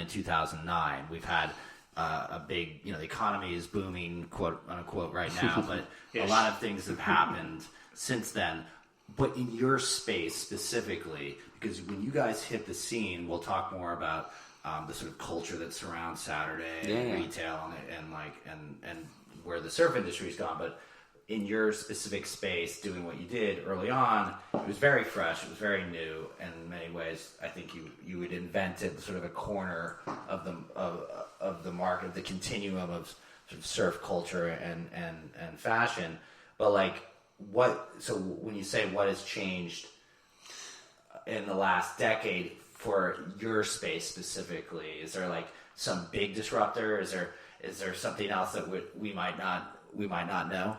in 2009. We've had a big, the economy is booming, quote unquote, right now, but a lot of things have happened since then. But in your space specifically, because when you guys hit the scene, we'll talk more about the sort of culture that surrounds Saturday, retail, and where the surf industry's gone. But in your specific space, doing what you did early on, it was very fresh, it was very new, and in many ways, I think you had invented sort of a corner of the market, of the continuum of sort of surf culture and fashion. But so when you say what has changed in the last decade for your space specifically, is there some big disruptor? Is there something else that we might not know?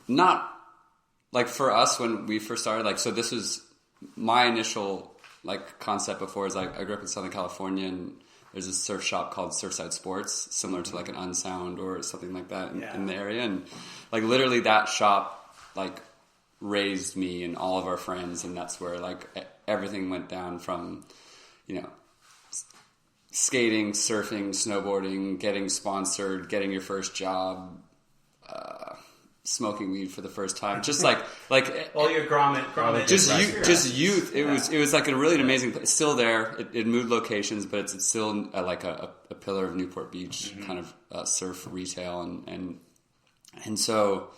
Not for us when we first started, so this was my initial concept before is I grew up in Southern California, and there's a surf shop called Surfside Sports, similar to an Unsound or something like that in the area. And literally that shop raised me and all of our friends, and that's where everything went down from, skating, surfing, snowboarding, getting sponsored, getting your first job, smoking weed for the first time, just all your grommet just youth. It was a really amazing. It's still there. It moved locations, but it's still a pillar of Newport Beach kind of surf retail, and so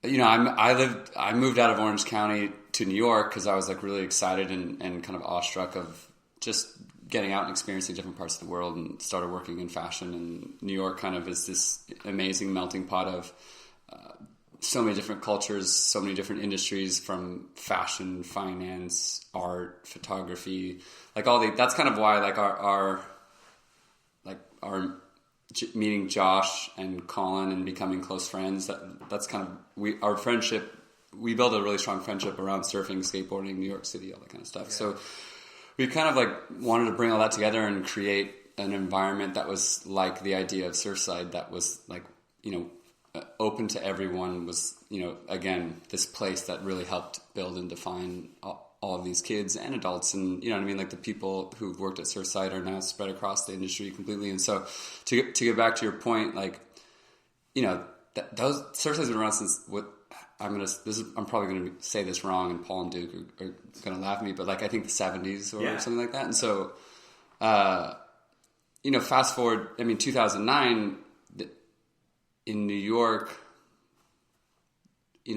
I moved out of Orange County to New York because I was really excited and kind of awestruck of just getting out and experiencing different parts of the world, and started working in fashion. And New York kind of is this amazing melting pot of so many different cultures, so many different industries, from fashion, finance, art, photography, that's kind of why our meeting Josh and Colin and becoming close friends, that's kind of our friendship. We built a really strong friendship around surfing, skateboarding, New York City, all that kind of stuff. Yeah. So we kind of wanted to bring all that together and create an environment that was the idea of Surfside, that was open to everyone, was, again, this place that really helped build and define all of these kids and adults. And, the people who've worked at Surfside are now spread across the industry completely. And so to get back to your point, those Surfside's been around since I'm probably going to say this wrong, and Paul and Duke are going to laugh at me, but I think the 70s or something like that. And so, fast forward, 2009 in New York, it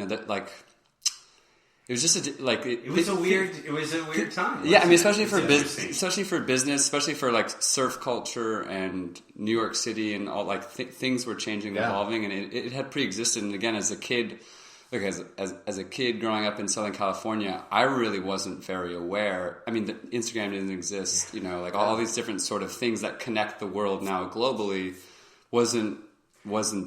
was just it was a weird time. Yeah, especially for business, especially for surf culture and New York City, and all things were changing, evolving, and it had pre-existed. And again, as a kid. As a kid growing up in Southern California, I really wasn't very aware. The Instagram didn't exist, all these different sort of things that connect the world now globally wasn't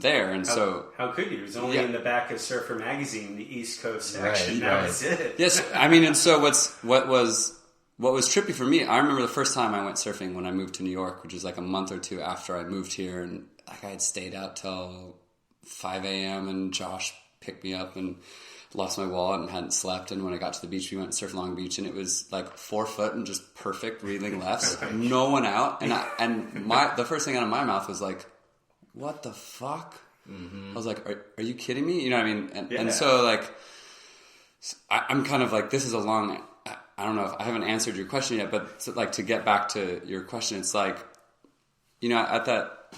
there. And how could you? It was only in the back of Surfer Magazine, the East Coast section. That was it. Yes, and so what was trippy for me, I remember the first time I went surfing when I moved to New York, which was a month or two after I moved here, and I had stayed out till 5 a.m. and Josh picked me up and lost my wallet and hadn't slept. And when I got to the beach, we went and surfed Long Beach, and it was 4 foot and just perfect reeling lefts, no one out. And the first thing out of my mouth was what the fuck? Mm-hmm. I was are you kidding me? And so I'm kind of this is a long, I don't know if I haven't answered your question yet, but to get back to your question, it's at that,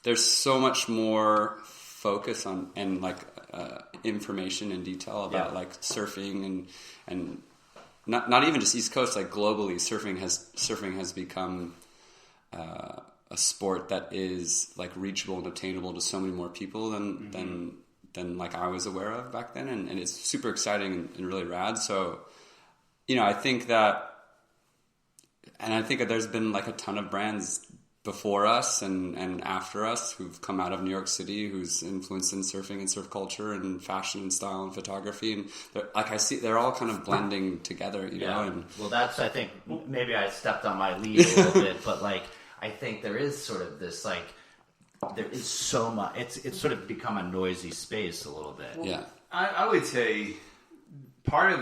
there's so much more focus on, and information and detail about surfing and not even just East Coast, globally, surfing has become a sport that is reachable and obtainable to so many more people than I was aware of back then, and it's super exciting and really rad. So I think that there's been a ton of brands before us and after us who've come out of New York City, who's influenced in surfing and surf culture and fashion and style and photography, and they're all kind of blending together, know. And well, that's, I think maybe I stepped on my lead a little bit, but I think there is sort of this there is so much. It's sort of become a noisy space a little bit. Yeah, I would say part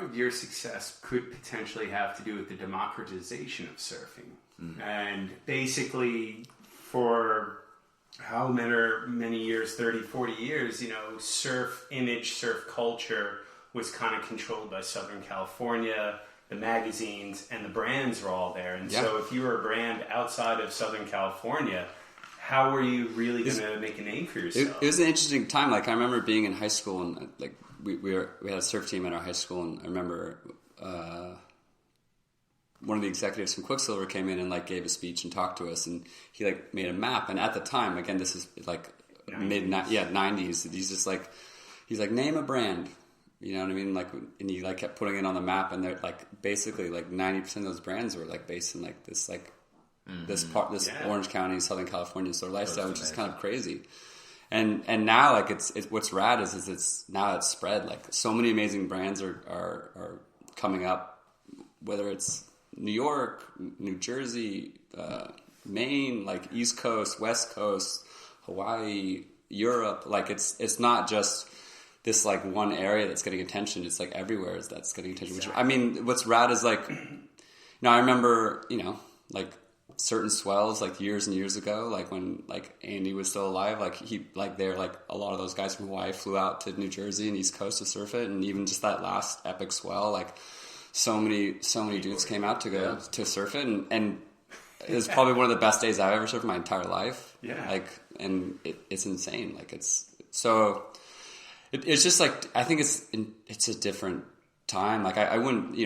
of your success could potentially have to do with the democratization of surfing. And basically, for how many years, 30, 40 years, surf image, surf culture was kind of controlled by Southern California. The magazines and the brands were all there. And so if you were a brand outside of Southern California, how were you really going to make a name for yourself? It was an interesting time. Like, I remember being in high school, and like we had a surf team at our high school, and I remember one of the executives from Quicksilver came in and like gave a speech and talked to us, and he like made a map. And at the time, again, this is like 90s. He's like, name a brand. You know what I mean? Like, and he like kept putting it on the map, and they're like basically like 90% of those brands were like based in like this like this Orange County, Southern California sort of lifestyle, which is kind of crazy. And now like it's what's rad is it's now it's spread. Like, so many amazing brands are coming up, whether it's New York, New Jersey, Maine, like East Coast, West Coast, Hawaii, Europe. Like, it's not just this like one area that's getting attention. It's like everywhere that's getting attention. Which, I mean, what's rad is like, I remember, like certain swells like years and years ago, like when like Andy was still alive, like a lot of those guys from Hawaii flew out to New Jersey and East Coast to surf it. And even just that last epic swell, like so many dudes came out to go to surf it. And it was probably one of the best days I've ever surfed in my entire life. Yeah. Like, and it's insane. Like, it's so, it's just like, I think it's a different time. Like, I wouldn't,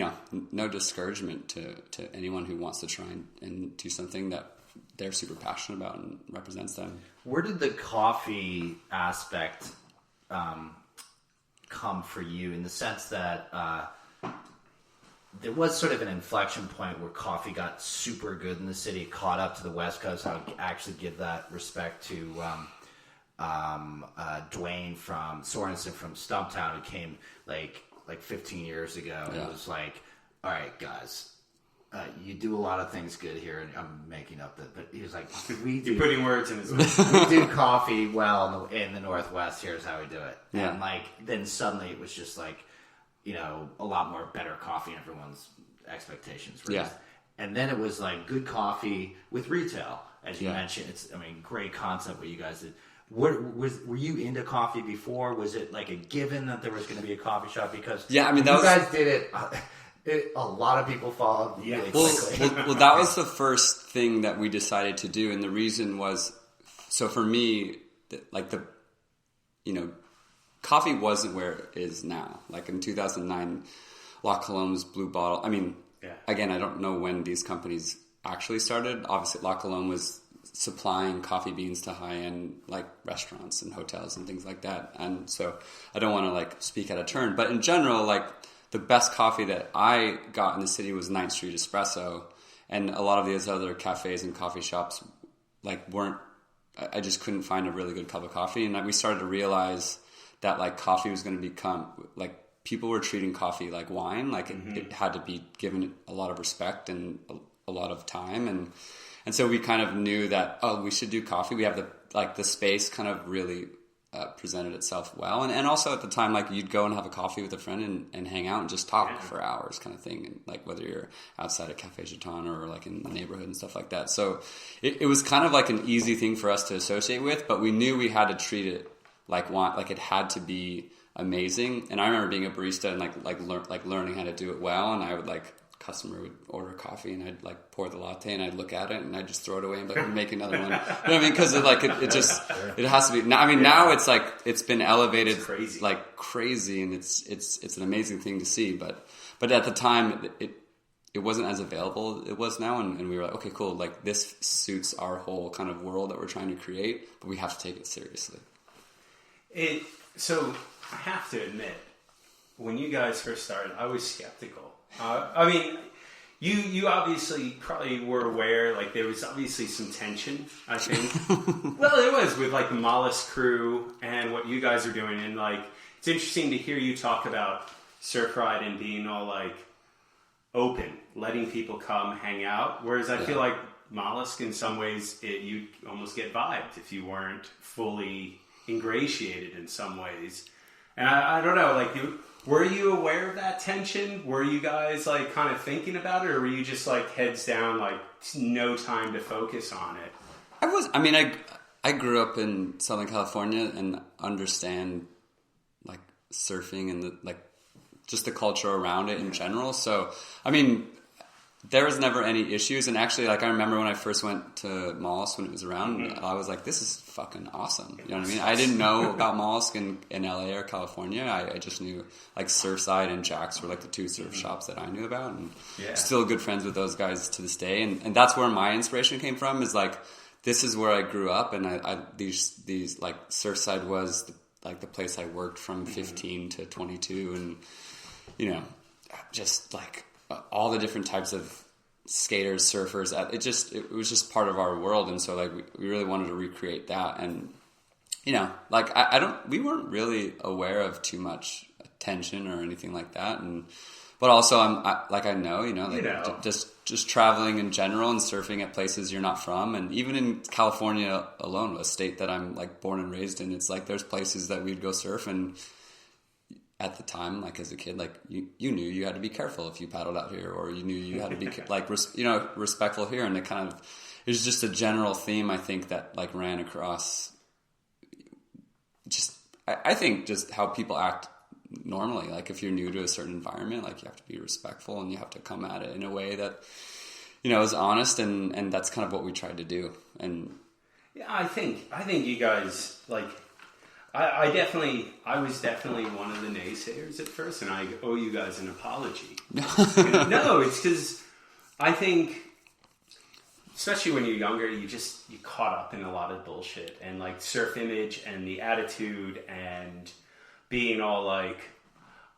no discouragement to anyone who wants to try and do something that they're super passionate about and represents them. Where did the coffee aspect come for you, in the sense that there was sort of an inflection point where coffee got super good in the city, it caught up to the West Coast? I would actually give that respect to Dwayne from Sorensen from Stumptown, who came like 15 years ago, and it was like, all right, guys, you do a lot of things good here, and I'm making up that, but he was like, you're putting words in his mouth. We do coffee well in the Northwest. Here's how we do it. Yeah. And like, then suddenly it was just like, a lot more better coffee in everyone's expectations. Right? Yeah. And then it was like good coffee with retail, as you mentioned. It's, great concept what you guys did. Were you into coffee before? Was it like a given that there was going to be a coffee shop? Because guys did it, a lot of people followed really quickly. Well, that was the first thing that we decided to do, and the reason was, so for me, coffee wasn't where it is now. Like in 2009, La Colombe's Blue Bottle. Again, I don't know when these companies actually started. Obviously, La Colombe was supplying coffee beans to high-end like restaurants and hotels and things like that. And so I don't want to like speak out of turn, but in general, like the best coffee that I got in the city was 9th Street Espresso, and a lot of these other cafes and coffee shops like weren't. I just couldn't find a really good cup of coffee, and we started to realize that like coffee was going to become like, people were treating coffee like wine, like it had to be given a lot of respect and a lot of time, and so we kind of knew that, we should do coffee. We have the space kind of really presented itself well, and also at the time, like you'd go and have a coffee with a friend and hang out and just talk for hours, kind of thing, and like whether you're outside of Cafe Chaton or like in the neighborhood and stuff like that. So it was kind of like an easy thing for us to associate with, but we knew we had to treat it like it had to be amazing. And I remember being a barista and learning how to do it well. And I would customer would order coffee and I'd like pour the latte and I'd look at it and I'd just throw it away and be like, make another one. You know what I mean? Because it has to be. Now it's like it's been elevated like crazy, and it's an amazing thing to see. But at the time it wasn't as available as it was now, and we were like, okay, cool. Like this suits our whole kind of world that we're trying to create, but we have to take it seriously. So I have to admit, when you guys first started, I was skeptical. You obviously probably were aware, like there was obviously some tension, I think. Well, there was with like the Mollusk crew and what you guys are doing, and like it's interesting to hear you talk about Surf Ride and being all like open, letting people come hang out. Whereas I feel like Mollusk, in some ways, you'd almost get vibed if you weren't fully ingratiated in some ways. And I don't know, like, were you aware of that tension? Were you guys, like, kind of thinking about it, or were you just, like, heads down, like, no time to focus on it? I grew up in Southern California and understand, like, surfing and, just the culture around it in general. So, I mean, there was never any issues. And actually, like, I remember when I first went to Mollusk when it was around, I was like, this is fucking awesome. You know what I mean? I didn't know about Mollusk in LA or California. I just knew, like, Surfside and Jack's were, like, the two surf shops that I knew about. And still good friends with those guys to this day. And that's where my inspiration came from, is, like, this is where I grew up. And these like, Surfside was, like, the place I worked from 15 to 22. And, you know, just, like, all the different types of skaters, surfers, it was just part of our world. And so, like, we really wanted to recreate that. And, you know, like, we weren't really aware of too much attention or anything like that. But also I know, you know, like, just traveling in general and surfing at places you're not from. And even in California alone, a state that I'm, like, born and raised in, it's like, there's places that we'd go surf, and at the time, like, as a kid, like, you knew you had to be careful if you paddled out here, or you knew you had to be like, respectful here. And it was just a general theme, I think, that, like, ran across I think just how people act normally. Like, if you're new to a certain environment, like, you have to be respectful, and you have to come at it in a way that, you know, is honest. And that's kind of what we tried to do. And yeah, I think you guys, like, I was definitely one of the naysayers at first, and I owe you guys an apology. No, it's because I think, especially when you're younger, you caught up in a lot of bullshit, and, like, surf image and the attitude and being all like,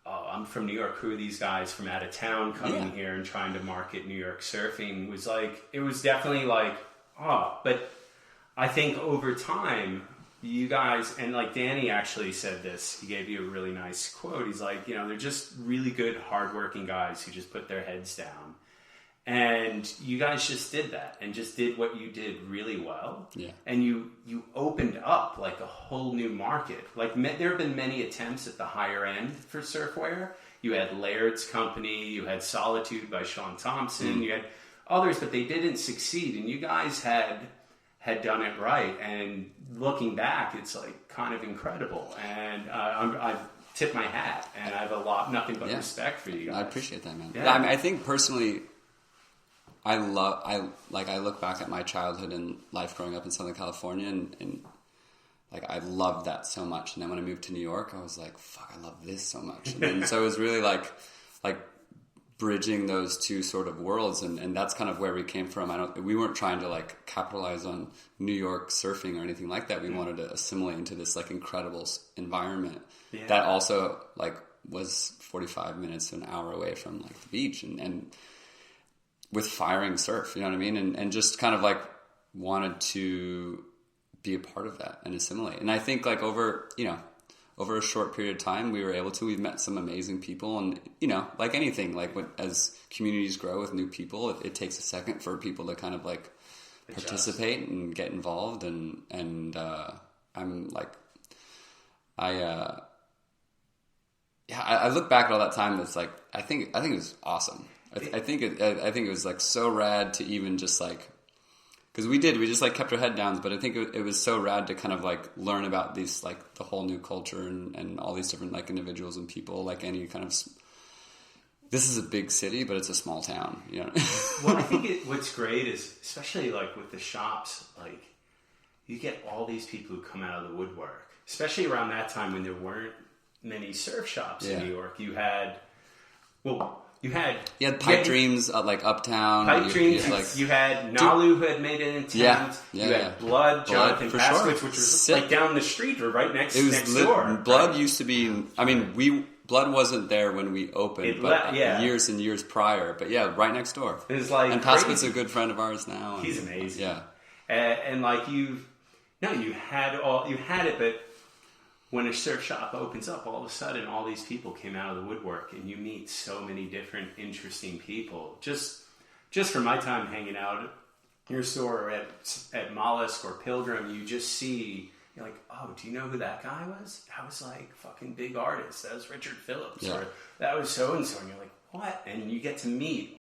oh, I'm from New York, who are these guys from out of town coming here and trying to market New York surfing, was like, it was definitely like, oh, but I think over time, you guys, and, like, Danny actually said this, he gave you a really nice quote. He's like, you know, they're just really good, hardworking guys who just put their heads down. And you guys just did that, and just did what you did really well. Yeah. And you opened up, like, a whole new market. Like, there have been many attempts at the higher end for surfwear. You had Laird's company, you had Solitude by Sean Thompson, you had others, but they didn't succeed. And you guys had done it right. And looking back, it's, like, kind of incredible. And I've tipped my hat, and I have nothing but respect for you guys. I appreciate that, man. Yeah. I mean, I think personally, I look back at my childhood and life growing up in Southern California, and like, I loved that so much. And then when I moved to New York, I was like, fuck, I love this so much. And so it was really like bridging those two sort of worlds, and that's kind of where we came from. We weren't trying to, like, capitalize on New York surfing or anything like that. We wanted to assimilate into this, like, incredible environment that also, like, was 45 minutes to an hour away from, like, the beach, and with firing surf, you know what I mean? And just kind of, like, wanted to be a part of that and assimilate. And I think, like, over a short period of time, we've met some amazing people. And, you know, like anything, like, as communities grow with new people, it takes a second for people to kind of, like, participate and get involved. And I'm like, I look back at all that time. It's like, I think it was awesome. I think it was, like, so rad to even just, like, because we just, like, kept our head down, but I think it was so rad to kind of, like, learn about these, like, the whole new culture and all these different, like, individuals and people, like any kind of, this is a big city, but it's a small town, you know? Well, I think what's great is, especially, like, with the shops, like, you get all these people who come out of the woodwork, especially around that time when there weren't many surf shops in New York. You had Pipe Dreams, like, Uptown. Pipe Dreams. You had Nalu, who had made an attempt. You had Blood, Jonathan Paskowitz, which was like down the street or right next door. Blood used to be. I mean, Blood wasn't there when we opened, but years and years prior. But yeah, right next door. It was like, and Paskowitz's a good friend of ours now. He's amazing. Yeah, and like you had it, but when a surf shop opens up, all of a sudden, all these people came out of the woodwork, and you meet so many different, interesting people. Just from my time hanging out at your store or at Mollusk or Pilgrim, you just see you're like, oh, do you know who that guy was? That was like fucking big artist. That was Richard Phillips. Yeah. Or that was so-and-so. And you're like, what? And you get to meet